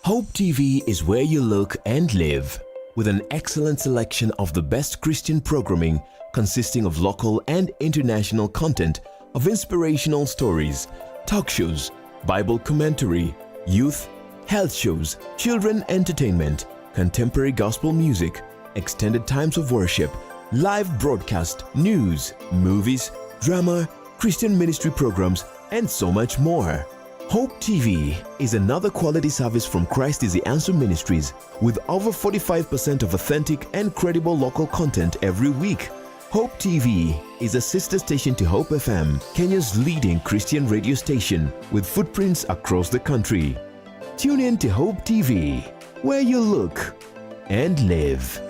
Hope TV is where you look and live, with an excellent selection of the best Christian programming consisting of local and international content, of inspirational stories, talk shows, Bible commentary, youth, health shows, children entertainment, contemporary gospel music, extended times of worship, live broadcast, news, movies, drama, Christian ministry programs, and so much more. Hope TV is another quality service from Christ is the Answer Ministries, with over 45% of authentic and credible local content every week. Hope TV is a sister station to Hope FM, Kenya's leading Christian radio station, with footprints across the country. Tune in to Hope TV, where you look and live.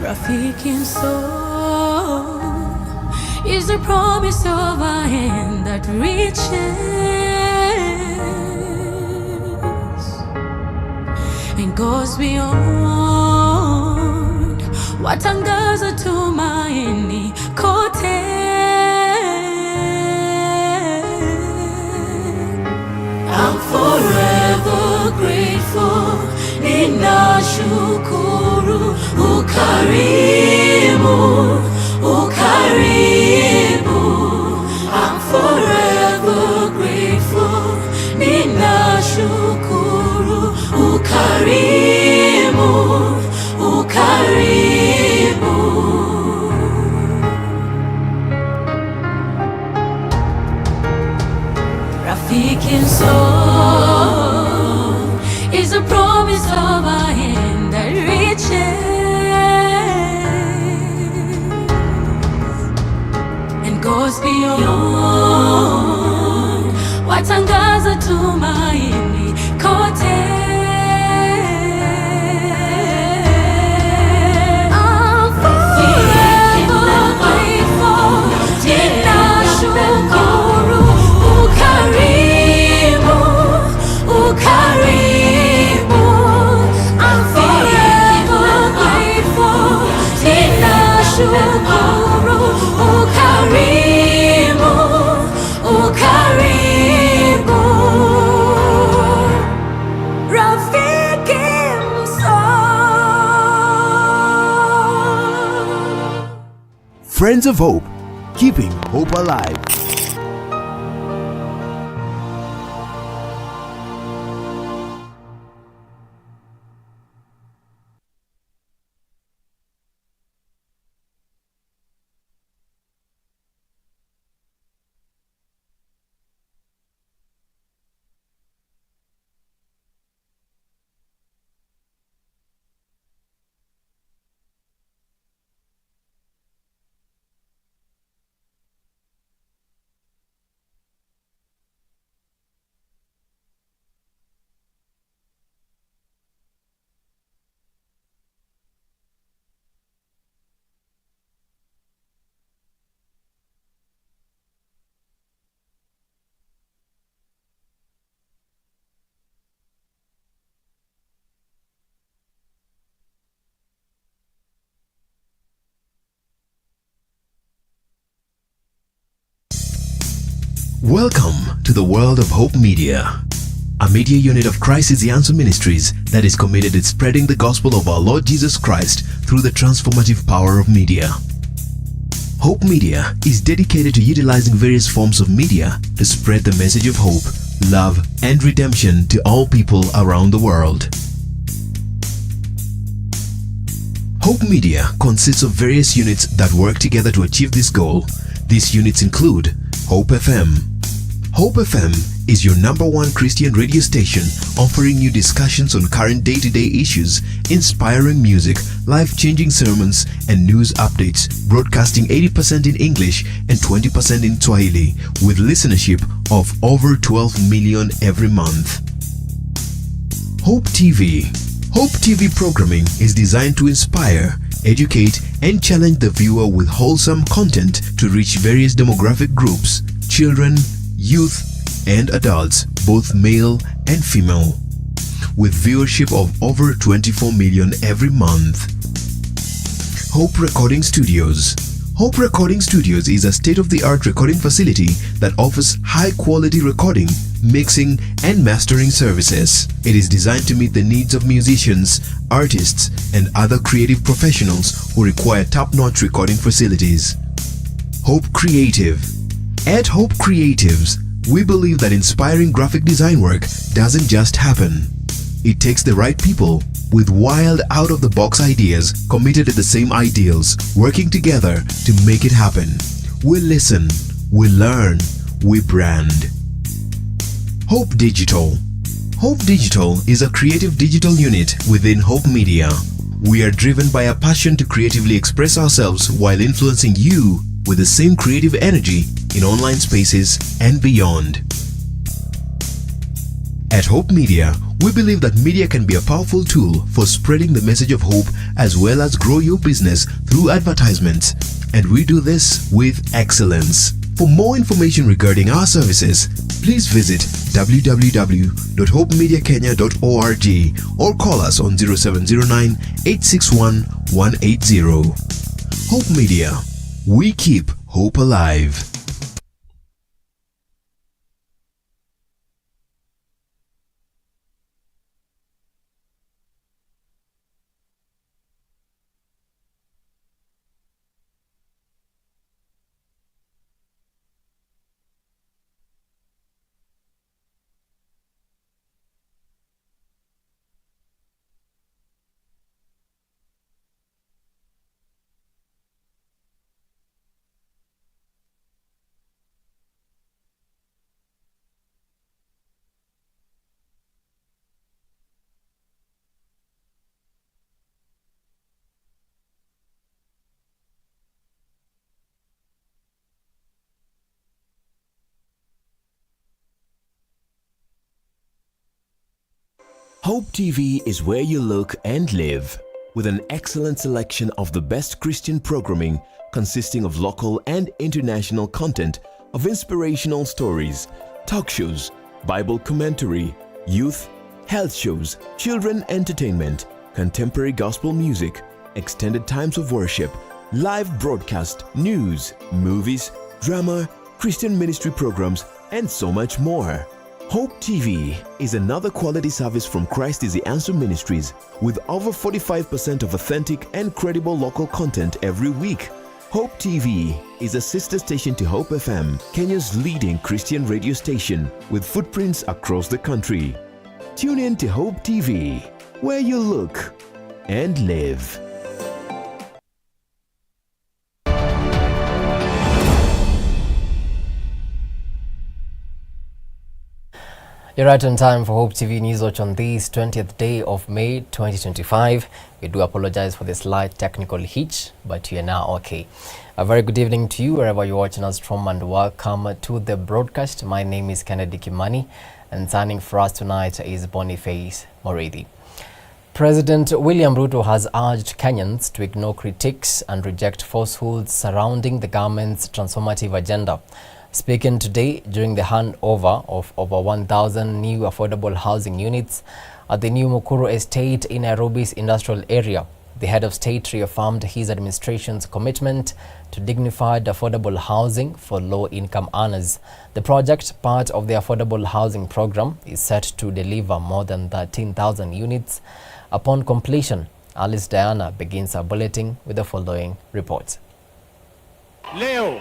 Rafiki soul is the promise of a hand that reaches and goes beyond what angaza tumaini kote. I'm forever grateful, ninashukuru ukarimu, ukarimu. I'm forever grateful, ninashukuru ukarimu, ukarimu. Rafiki soul is a promise of a hand that reaches and goes beyond watangaza tumaini kote. I'm forever grateful, ninashukuru ukarimu, ukarimu. I'm forever grateful, ninashukuru ukarimu, ukarimu. Rafiki soul. Friends of Hope, keeping hope alive. Welcome to the world of Hope Media, a media unit of Christ is the Answer Ministries that is committed to spreading the gospel of our Lord Jesus Christ through the transformative power of media. Hope Media is dedicated to utilizing various forms of media to spread the message of hope, love, and redemption to all people around the world. Hope Media consists of various units that work together to achieve this goal. These units include Hope FM. Hope FM is your #1 Christian radio station, offering you discussions on current day-to-day issues, inspiring music, life-changing sermons, and news updates, broadcasting 80% in English and 20% in Swahili, with listenership of over 12 million every month. Hope TV. Hope TV programming is designed to inspire, educate, and challenge the viewer with wholesome content to reach various demographic groups, children, youth, and adults, both male and female, with viewership of over 24 million every month. Hope Recording Studios. Hope Recording Studios is a state-of-the-art recording facility that offers high-quality recording, mixing, and mastering services. It is designed to meet the needs of musicians, artists, and other creative professionals who require top-notch recording facilities. Hope Creative. At Hope Creatives, we believe that inspiring graphic design work doesn't just happen. It takes the right people with wild, out-of-the-box ideas committed to the same ideals, working together to make it happen. We listen, we learn, we brand. Hope Digital. Hope Digital is a creative digital unit within Hope Media. We are driven by a passion to creatively express ourselves while influencing you with the same creative energy in online spaces and beyond. At Hope Media, we believe that media can be a powerful tool for spreading the message of hope as well as grow your business through advertisements, and we do this with excellence. For more information regarding our services, please visit www.hopemediakenya.org or call us on 0709 861 180. Hope Media. We keep hope alive. Hope TV is where you look and live, with an excellent selection of the best Christian programming consisting of local and international content of inspirational stories, talk shows, Bible commentary, youth, health shows, children entertainment, contemporary gospel music, extended times of worship, live broadcast, news, movies, drama, Christian ministry programs, and so much more. Hope TV is another quality service from Christ is the Answer Ministries, with over 45% of authentic and credible local content every week. Hope TV is a sister station to Hope FM, Kenya's leading Christian radio station, with footprints across the country. Tune in to Hope TV, where you look and live. You're right on time for Hope TV Newswatch on this 20th day of May 2025. We do apologize for the slight technical hitch, but you are now okay. A very good evening to you wherever you're watching us from, and welcome to the broadcast. My name is Kennedy Kimani, and signing for us tonight is Boniface Moredi. President William Ruto has urged Kenyans to ignore critiques and reject falsehoods surrounding the government's transformative agenda. Speaking today during the handover of over 1,000 new affordable housing units at the new Mukuru estate in Nairobi's industrial area, the head of state reaffirmed his administration's commitment to dignified affordable housing for low-income earners. The project, part of the affordable housing program, is set to deliver more than 13,000 units upon completion. Alice Diana begins our bulletin with the following report. Leo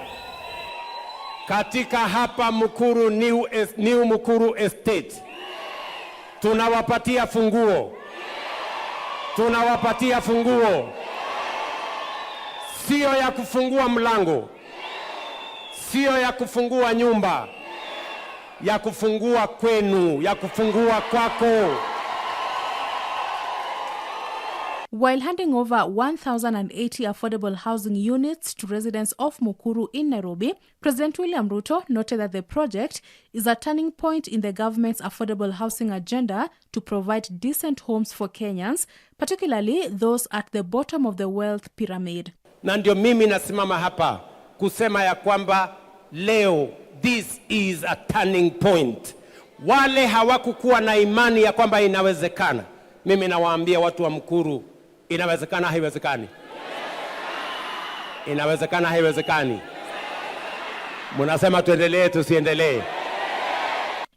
katika hapa Mukuru New Mukuru Estate tunawapatia funguo, sio ya kufungua mlango, sio ya kufungua nyumba, ya kufungua kwenu, ya kufungua kwako. While handing over 1,080 affordable housing units to residents of Mukuru in Nairobi, President William Ruto noted that the project is a turning point in the government's affordable housing agenda to provide decent homes for Kenyans, particularly those at the bottom of the wealth pyramid. Na ndio mimi nasimama hapa kusema ya kwamba leo this is a turning point. Wale hawakukuwa na imani ya kwamba inawezekana, mimi nawaambia watu wa Mukuru, inawezekana haiwezekani? Inawezekana haiwezekani? Munasema tuendelee tusiendelee?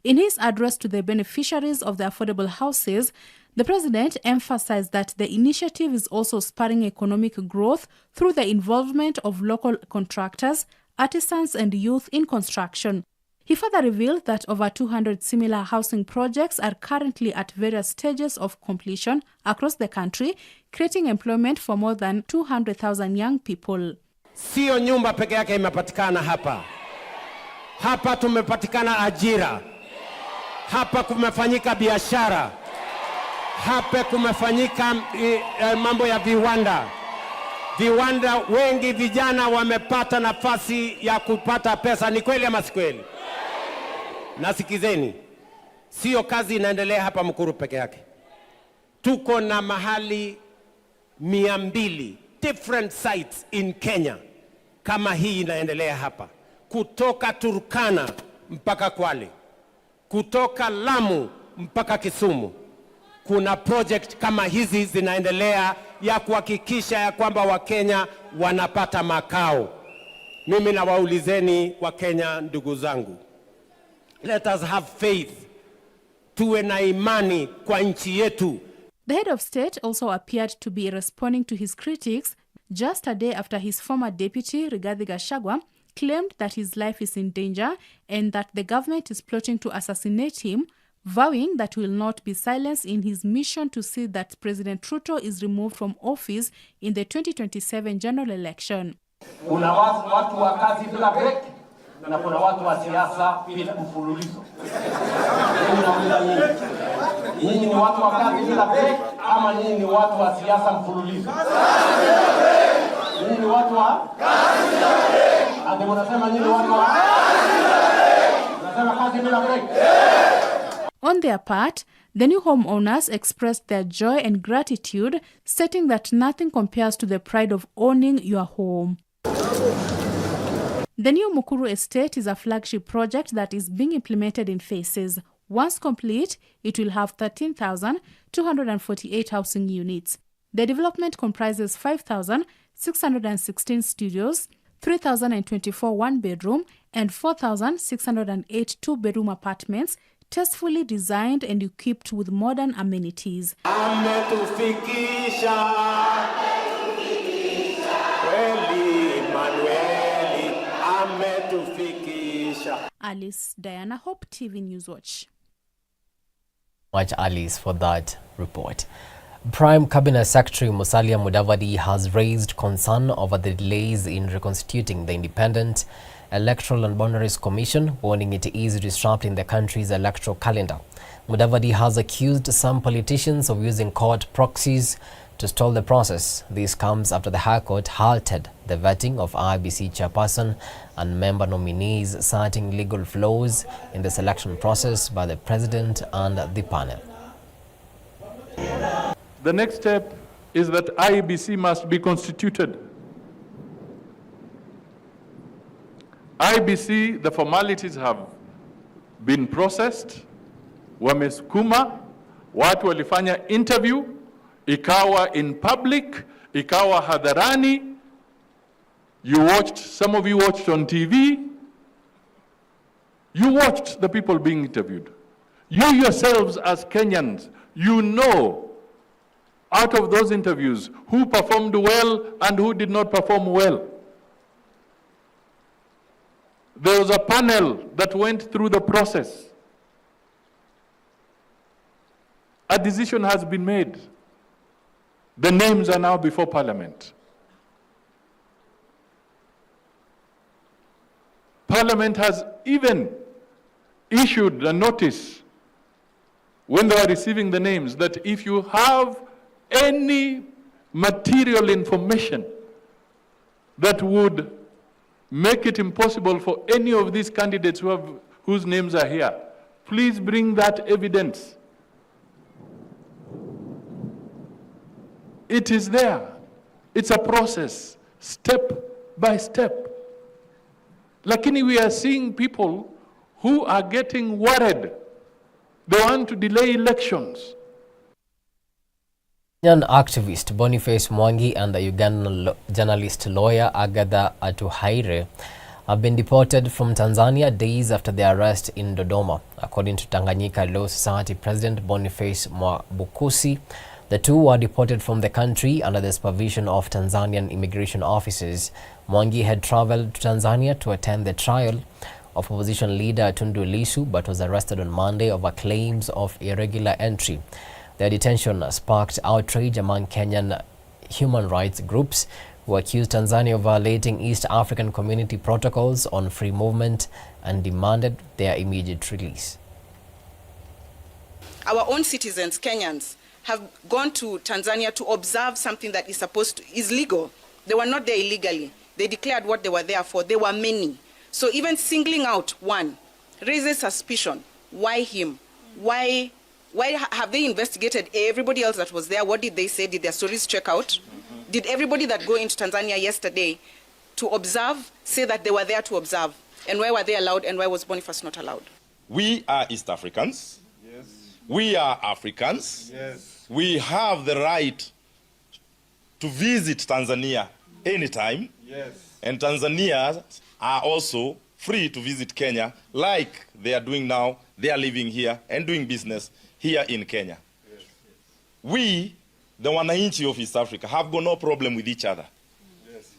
In his address to the beneficiaries of the affordable houses, the president emphasized that the initiative is also spurring economic growth through the involvement of local contractors, artisans and youth in construction. He further revealed that over 200 similar housing projects are currently at various stages of completion across the country, creating employment for more than 200,000 young people. Sio nyumba peke yake imepatikana hapa. Hapa tumepatikana ajira. Hapa kumefanyika biashara. Hapa kumefanyika mambo ya viwanda. Viwanda wengi vijana wamepata nafasi ya kupata pesa. Ni kweli ama si kweli? Nasikizeni, sio kazi inaendelea hapa Mukuru peke yake. Tuko na mahali 200 different sites in Kenya kama hii inaendelea hapa. Kutoka Turkana mpaka Kwale, kutoka Lamu mpaka Kisumu. Kuna project kama hizi zinaendelea ya kuhakikisha ya kwamba Wakenya wanapata makao. Mimi nawaulizeni Wakenya ndugu zangu, let us have faith. Tuwe na imani kwa nchi yetu. The head of state also appeared to be responding to his critics just a day after his former deputy, Rigathi Gachagua, claimed that his life is in danger and that the government is plotting to assassinate him, vowing that he will not be silenced in his mission to see that President Ruto is removed from office in the 2027 general election. Kuna watu wa kazi bila break na kuna watu wa siasa bila mfululizo. Nyinyi ni watu wa kazi bila break ama nyinyi ni watu wa siasa mfululizo? Nyinyi ni watu wa kazi bila break. Ati mnasema nyinyi watu wa kazi bila break. Mnasema kazi bila break. On their part, the new homeowners expressed their joy and gratitude, stating that nothing compares to the pride of owning your home. The new Mukuru estate is a flagship project that is being implemented in phases. Once complete, it will have 13,248 housing units. The development comprises 5,616 studios, 3,024 one-bedroom, and 4,608 two-bedroom apartments, tastefully designed and equipped with modern amenities. Alice Diana, Hope TV Newswatch. Much Alice for that report. Prime Cabinet Secretary Musalia Mudavadi has raised concern over the delays in reconstituting the Independent Electoral and Boundaries Commission, warning it is disrupting the country's electoral calendar. Mudavadi has accused some politicians of using court proxies to stall the process. This comes after the High Court halted the vetting of IEBC chairperson and member nominees, citing legal flaws in the selection process by the president and the panel. The next step is that IEBC must be constituted. IEBC, the formalities have been processed, wamesukuma, watu walifanya interview, ikawa in public, ikawa hadharani. You watched, some of you watched on TV. You watched the people being interviewed. You yourselves as Kenyans, you know out of those interviews who performed well and who did not perform well. There was a panel that went through the process. A decision has been made. The names are now before Parliament. Parliament has even issued a notice when they were receiving the names that if you have any material information that would make it impossible for any of these candidates whose names are here, please bring that evidence. It is there. It's a process, step by step. Lakini we are seeing people who are getting worried. They want to delay elections. Kenyan activist Boniface Mwangi and the Ugandan journalist lawyer Agatha Atuhaire have been deported from Tanzania days after their arrest in Dodoma. According to Tanganyika Law Society President Boniface Mwabukusi, the two were deported from the country under the supervision of Tanzanian immigration officers. Mwangi had traveled to Tanzania to attend the trial of opposition leader Tundu Lissu, but was arrested on Monday over claims of irregular entry. Their detention sparked outrage among Kenyan human rights groups who accused Tanzania of violating East African Community protocols on free movement and demanded their immediate release. Our own citizens, Kenyans, have gone to Tanzania to observe something that is legal. They were not there illegally. They declared what they were there for. There were many. So even singling out one raises suspicion. Why him? Why have they investigated everybody else that was there? What did they say? Did their stories check out? Did everybody that go into Tanzania yesterday to observe say that they were there to observe? And why were they allowed and why was Boniface not allowed? We are East Africans. Yes. We are Africans. Yes. We have the right to visit Tanzania anytime. Yes. And Tanzanians are also free to visit Kenya like they are doing now. They are living here and doing business here in Kenya. Yes. We, the wananchi of East Africa, have got no problem with each other. Yes.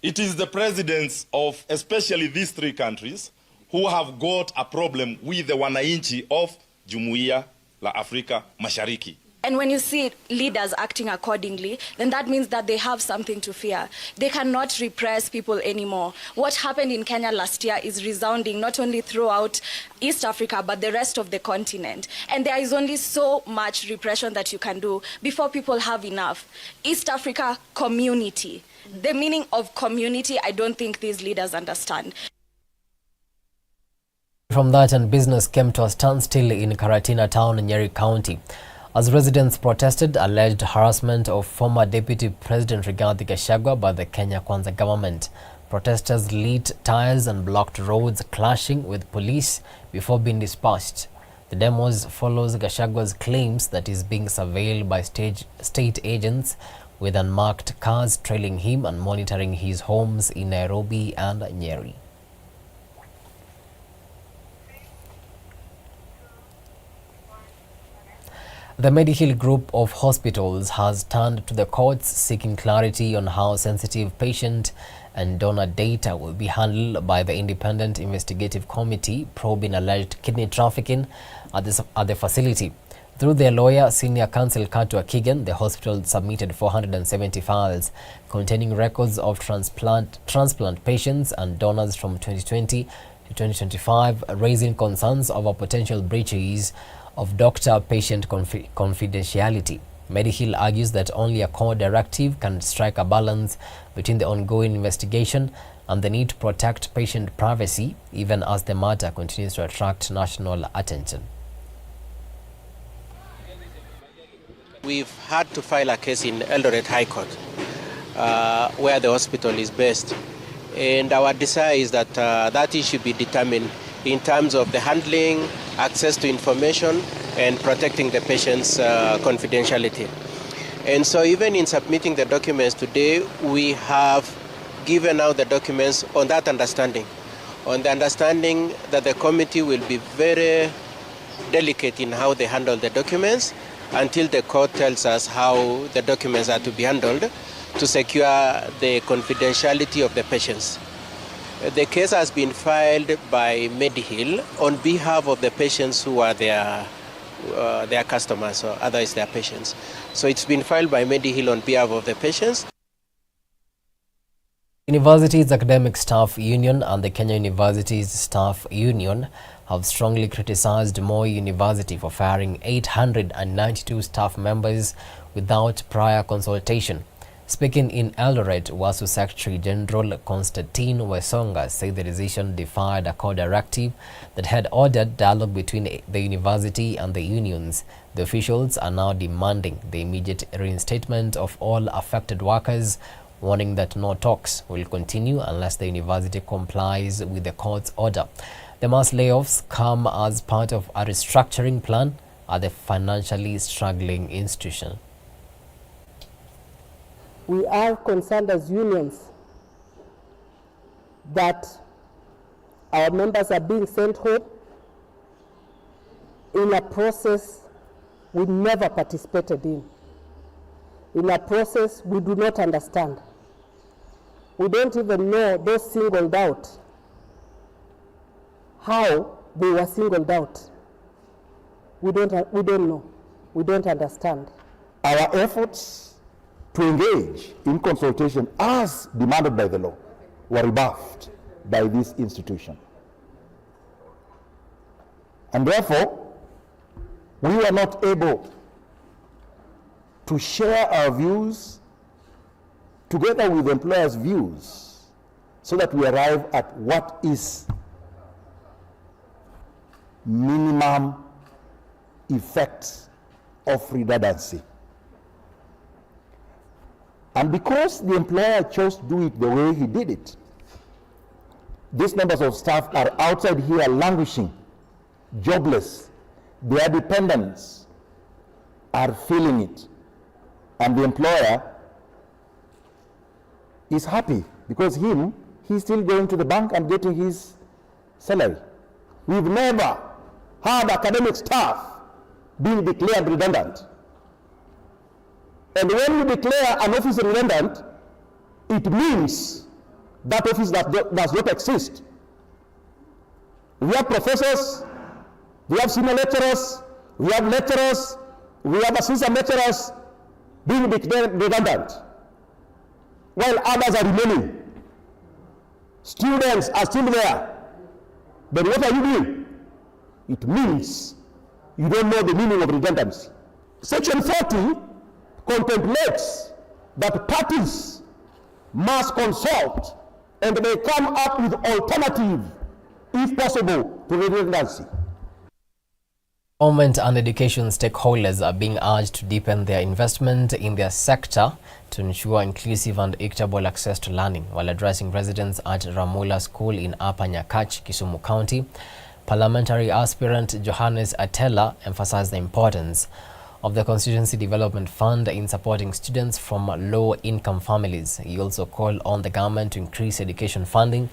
It is the presidents of especially these three countries who have got a problem with the wananchi of Jumuiya la Afrika Mashariki. And when you see leaders acting accordingly, then that means that they have something to fear. They cannot repress people anymore. What happened in Kenya last year is resounding not only throughout East Africa, but the rest of the continent. And there is only so much repression that you can do before people have enough. East Africa community. The meaning of community, I don't think these leaders understand. From that, and business came to a standstill in Karatina town in Nyeri County, as residents protested alleged harassment of former Deputy President Rigathi Gachagua by the Kenya Kwanza government. Protesters lit tires and blocked roads, clashing with police before being dispersed. The demos follows Gachagua's claims that he's being surveilled by state agents with unmarked cars trailing him and monitoring his homes in Nairobi and Nyeri. The Medihill Group of Hospitals has turned to the courts seeking clarity on how sensitive patient and donor data will be handled by the Independent Investigative Committee probing alleged kidney trafficking at the facility. Through their lawyer, Senior Counsel Kato Akigan, the hospital submitted 470 files containing records of transplant patients and donors from 2020 to 2025, raising concerns over potential breaches of doctor-patient confidentiality. Medihill argues that only a court directive can strike a balance between the ongoing investigation and the need to protect patient privacy, even as the matter continues to attract national attention. We've had to file a case in Eldoret High Court, where the hospital is based. And our desire is that that issue be determined in terms of the handling, access to information, and protecting the patient's confidentiality. And so even in submitting the documents today, we have given out the documents on that understanding, on the understanding that the committee will be very delicate in how they handle the documents until the court tells us how the documents are to be handled to secure the confidentiality of the patients. The case has been filed by Medihill on behalf of the patients who are their customers, or otherwise their patients. So it's been filed by Medihill on behalf of the patients. Universities Academic Staff Union and the Kenya Universities Staff Union have strongly criticized Moi University for firing 892 staff members without prior consultation. Speaking in Eldoret, WASU Secretary General Constantine Wesonga said the decision defied a court directive that had ordered dialogue between the university and the unions. The officials are now demanding the immediate reinstatement of all affected workers, warning that no talks will continue unless the university complies with the court's order. The mass layoffs come as part of a restructuring plan at the financially struggling institution. We are concerned as unions that our members are being sent home in a process we never participated in a process we do not understand. We don't even know those singled out, how they were singled out. We don't know. We don't understand. Our efforts to engage in consultation as demanded by the law were rebuffed by this institution. And therefore, we were not able to share our views together with the employers' views so that we arrive at what is minimum effect of redundancy. And because the employer chose to do it the way he did it, these members of staff are outside here languishing, jobless. Their dependents are feeling it. And the employer is happy because he's still going to the bank and getting his salary. We've never had academic staff being declared redundant. And when you declare an office redundant, it means that office does not exist. We have professors, we have senior lecturers, we have lecturers, we have assistant lecturers being declared redundant, while others are remaining. Students are still there. Then what are you doing? It means you don't know the meaning of redundancy. Section 40 contemplates that parties must consult and may come up with alternative, if possible, to redundancy. Government and education stakeholders are being urged to deepen their investment in their sector to ensure inclusive and equitable access to learning. While addressing residents at Ramula School in Upper Nyakach, Kisumu County, parliamentary aspirant Johannes Atela emphasized the importance of the Constituency Development Fund in supporting students from low-income families. He also called on the government to increase education funding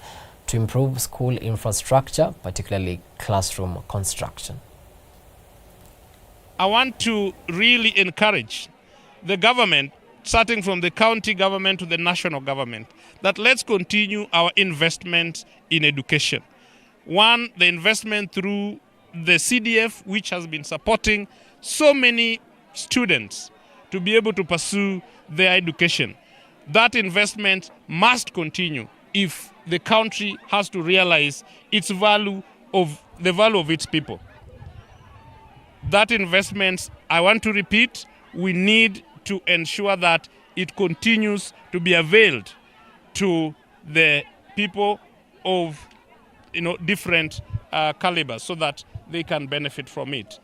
to improve school infrastructure, particularly classroom construction. I want to really encourage the government, starting from the county government to the national government, that let's continue our investment in education. One, the investment through the CDF, which has been supporting so many students to be able to pursue their education. That investment must continue if the country has to realize the value of its people. That investment, I want to repeat, we need to ensure that it continues to be availed to the people of different calibers so that they can benefit from it.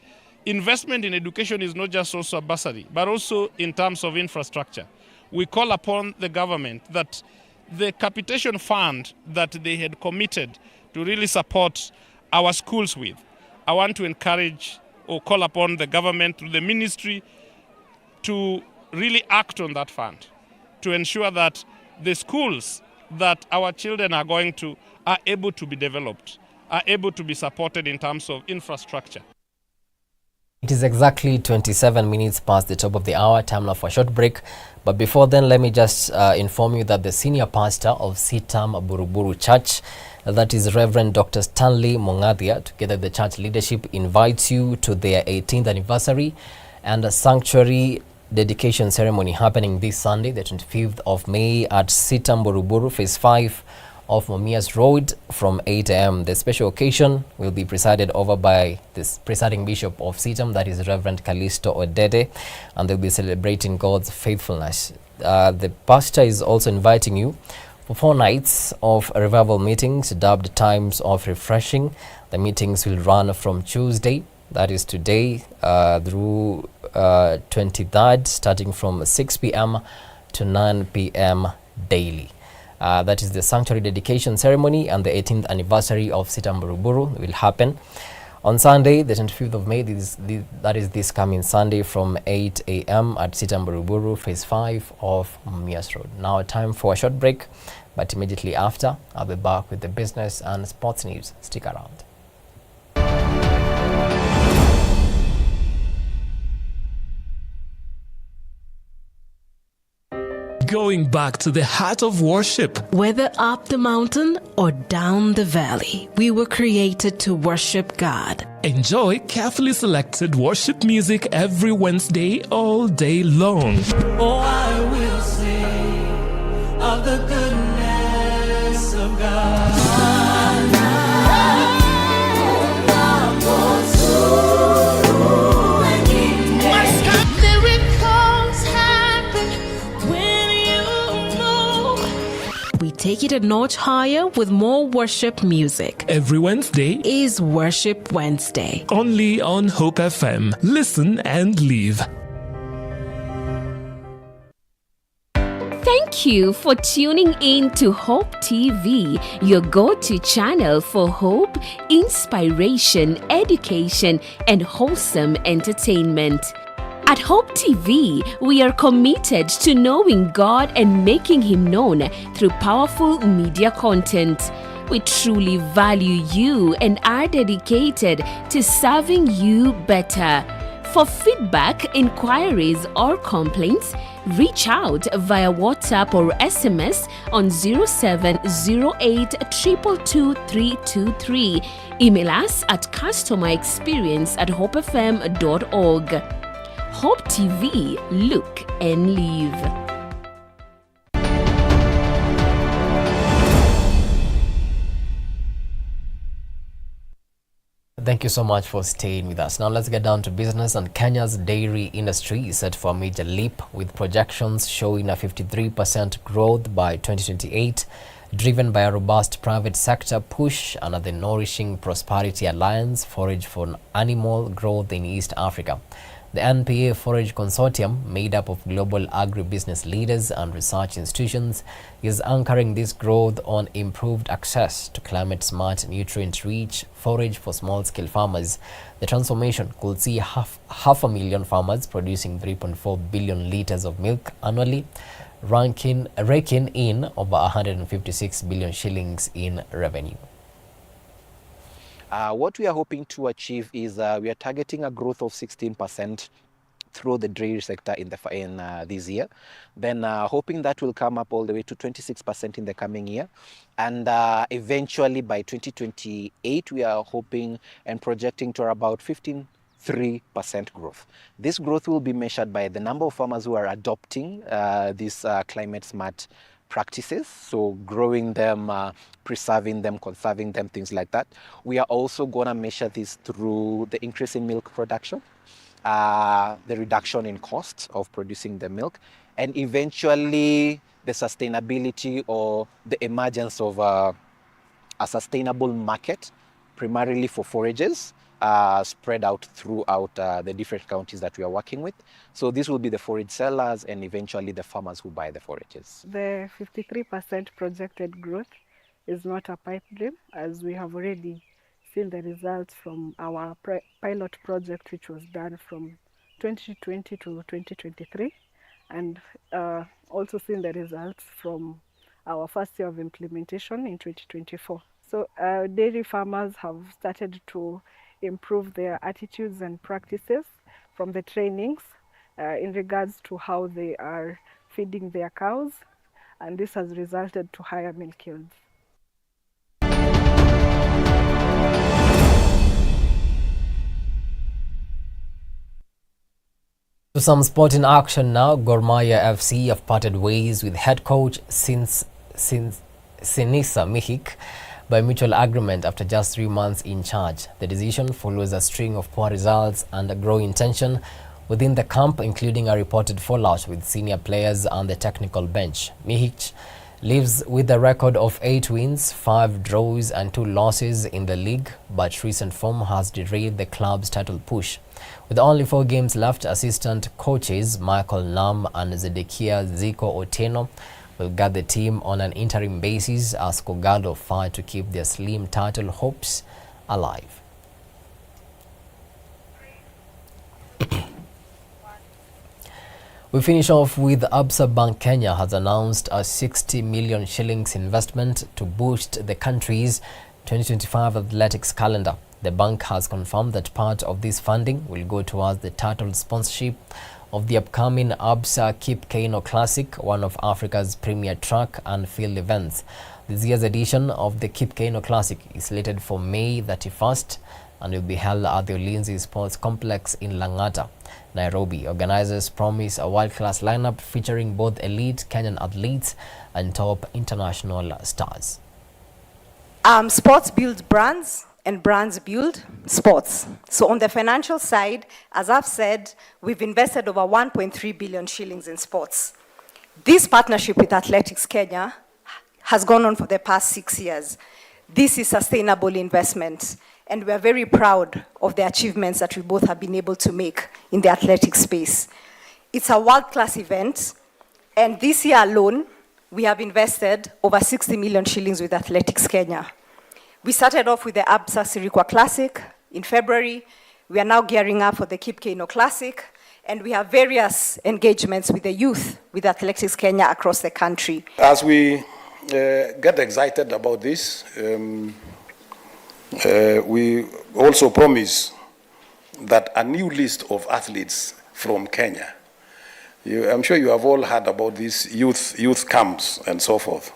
Investment in education is not just also a bursary, but also in terms of infrastructure. We call upon the government that the capitation fund that they had committed to really support our schools with, I want to encourage or call upon the government through the ministry to really act on that fund, to ensure that the schools that our children are going to are able to be developed, are able to be supported in terms of infrastructure. It is exactly 27 minutes past the top of the hour. Time now for a short break. But before then, let me just inform you that the senior pastor of Sitam Buruburu Church, that is Reverend Dr. Stanley Mongadia, together with the church leadership, invites you to their 18th anniversary and a sanctuary dedication ceremony happening this Sunday, the 25th of May at Sitam Buruburu, Phase 5 of Mumias Road from 8 a.m. The special occasion will be presided over by this presiding bishop of Sitam, that is Reverend Callisto Odede, and they'll be celebrating God's faithfulness. The pastor is also inviting you for 4 nights of revival meetings dubbed Times of Refreshing. The meetings will run from Tuesday, that is today, through 23rd, starting from 6 p.m. to 9 p.m. daily. That is the sanctuary dedication ceremony, and the 18th anniversary of Sitam Buruburu will happen on Sunday, the 25th of May. That is this coming Sunday from 8 a.m. at Sitam Buruburu, phase 5 of Mumias Road. Now time for a short break, but immediately after, I'll be back with the business and sports news. Stick around. Going back to the heart of worship. Whether up the mountain or down the valley, we were created to worship God. Enjoy carefully selected worship music every Wednesday all day long. Oh, I will sing of the goodness of God. We take it a notch higher with more worship music. Every Wednesday is Worship Wednesday. Only on Hope FM. Listen and live. Thank you for tuning in to Hope TV, your go-to channel for hope, inspiration, education, and wholesome entertainment. At Hope TV, we are committed to knowing God and making Him known through powerful media content. We truly value you and are dedicated to serving you better. For feedback, inquiries, or complaints, reach out via WhatsApp or SMS on 0708 222 323. Email us at customerexperience@hopefm.org. Hope TV, look and live. Thank you so much for staying with us. Now let's get down to business, and Kenya's dairy industry is set for a major leap, with projections showing a 53% growth by 2028, driven by a robust private sector push under the Nourishing Prosperity Alliance Forage for Animal Growth in East Africa. The NPA Forage Consortium, made up of global agribusiness leaders and research institutions, is anchoring this growth on improved access to climate-smart, nutrient-rich forage for small-scale farmers. The transformation could see half a million farmers producing 3.4 billion liters of milk annually, raking in over 156 billion shillings in revenue. What we are hoping to achieve is we are targeting a growth of 16% through the dairy sector in this year. Then hoping that will come up all the way to 26% in the coming year. And eventually by 2028, we are hoping and projecting to about 3% growth. This growth will be measured by the number of farmers who are adopting these climate smart practices, so growing them, preserving them, conserving them, things like that. We are also going to measure this through the increase in milk production, the reduction in costs of producing the milk, and eventually the sustainability or the emergence of a sustainable market, primarily for forages, spread out throughout the different counties that we are working with. So this will be the forage sellers and eventually the farmers who buy the forages. The 53% projected growth is not a pipe dream, as we have already seen the results from our pilot project, which was done from 2020 to 2023, and also seen the results from our first year of implementation in 2024. So dairy farmers have started to improve their attitudes and practices from the trainings in regards to how they are feeding their cows, and this has resulted to higher milk yields. To some sporting action now. Gor Mahia FC have parted ways with head coach since Sinisa Mihik by mutual agreement after just 3 months in charge. The decision follows a string of poor results and a growing tension within the camp, including a reported fallout with senior players and the technical bench. Mihik leaves with a record of 8 wins, 5 draws and 2 losses in the league, but recent form has derailed the club's title push. With only 4 games left, assistant coaches Michael Nam and Zedekia Ziko Oteno will guide the team on an interim basis as Kogalo fight to keep their slim title hopes alive. We finish off with Absa Bank Kenya has announced a 60 million shillings investment to boost the country's 2025 athletics calendar. The bank has confirmed that part of this funding will go towards the title sponsorship of the upcoming Absa Kip Keino Classic, one of Africa's premier track and field events. This year's edition of the Kip Keino Classic is slated for May 31st and will be held at the Ulinzi Sports Complex in Lang'ata, Nairobi. Organizers promise a world-class lineup featuring both elite Kenyan athletes and top international stars. Sports builds brands and brands build sports. So on the financial side, as I've said, we've invested over 1.3 billion shillings in sports. This partnership with Athletics Kenya has gone on for the past 6 years. This is sustainable investment, and we are very proud of the achievements that we both have been able to make in the athletic space. It's a world-class event, and this year alone, we have invested over 60 million shillings with Athletics Kenya. We started off with the Absa Sirikwa Classic in February. We are now gearing up for the Kip Keino Classic, and we have various engagements with the youth with Athletics Kenya across the country. As we get excited about this, we also promise that a new list of athletes from Kenya. I'm sure you have all heard about these youth camps and so forth.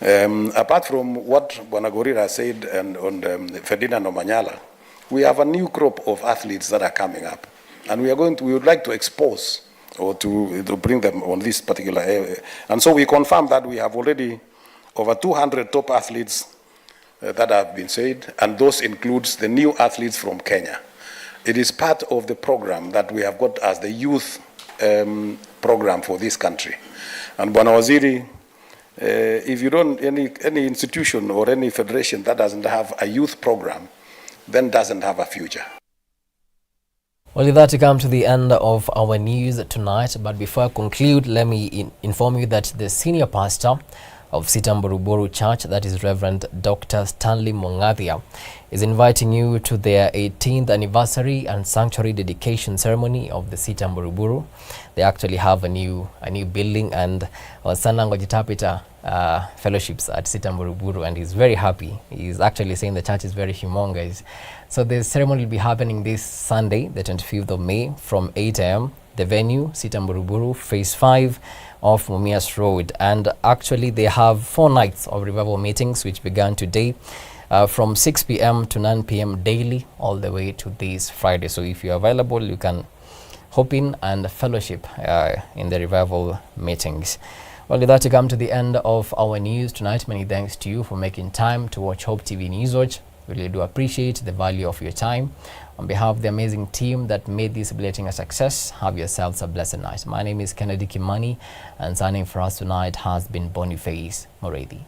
Apart from what Bonagorira said and on Ferdinand Omanyala, we have a new crop of athletes that are coming up, and we would like to expose or to bring them on this particular area. And so we confirm that we have already over 200 top athletes that have been said, and those includes the new athletes from Kenya. It is part of the program that we have got as the youth program for this country. And Bwana Waziri, if you don't, any institution or any federation that doesn't have a youth program, then doesn't have a future. Well, with that, we come to the end of our news tonight. But before I conclude, let me inform you that the senior pastor of Sitamburuburu Church, that is Reverend Dr. Stanley Mongathia, is inviting you to their 18th anniversary and sanctuary dedication ceremony of the Sitamburuburu. They actually have a new building, and Sanango Jitapita fellowships at Sitamburuburu, and he's very happy. He's actually saying the church is very humongous. So the ceremony will be happening this Sunday, the 25th of May, from 8 a.m. The venue, Sitamburuburu, Phase 5 of Mumias Road. And actually they have 4 nights of revival meetings which began today from 6 p.m. to 9 p.m. daily all the way to this Friday. So if you're available, you can hop in and fellowship in the revival meetings. Well, with that, we come to the end of our news tonight. Many thanks to you for making time to watch Hope TV Newswatch. We really do appreciate the value of your time. On behalf of the amazing team that made this bulletin a success, have yourselves a blessed night. My name is Kennedy Kimani, and signing for us tonight has been Boniface Moredi.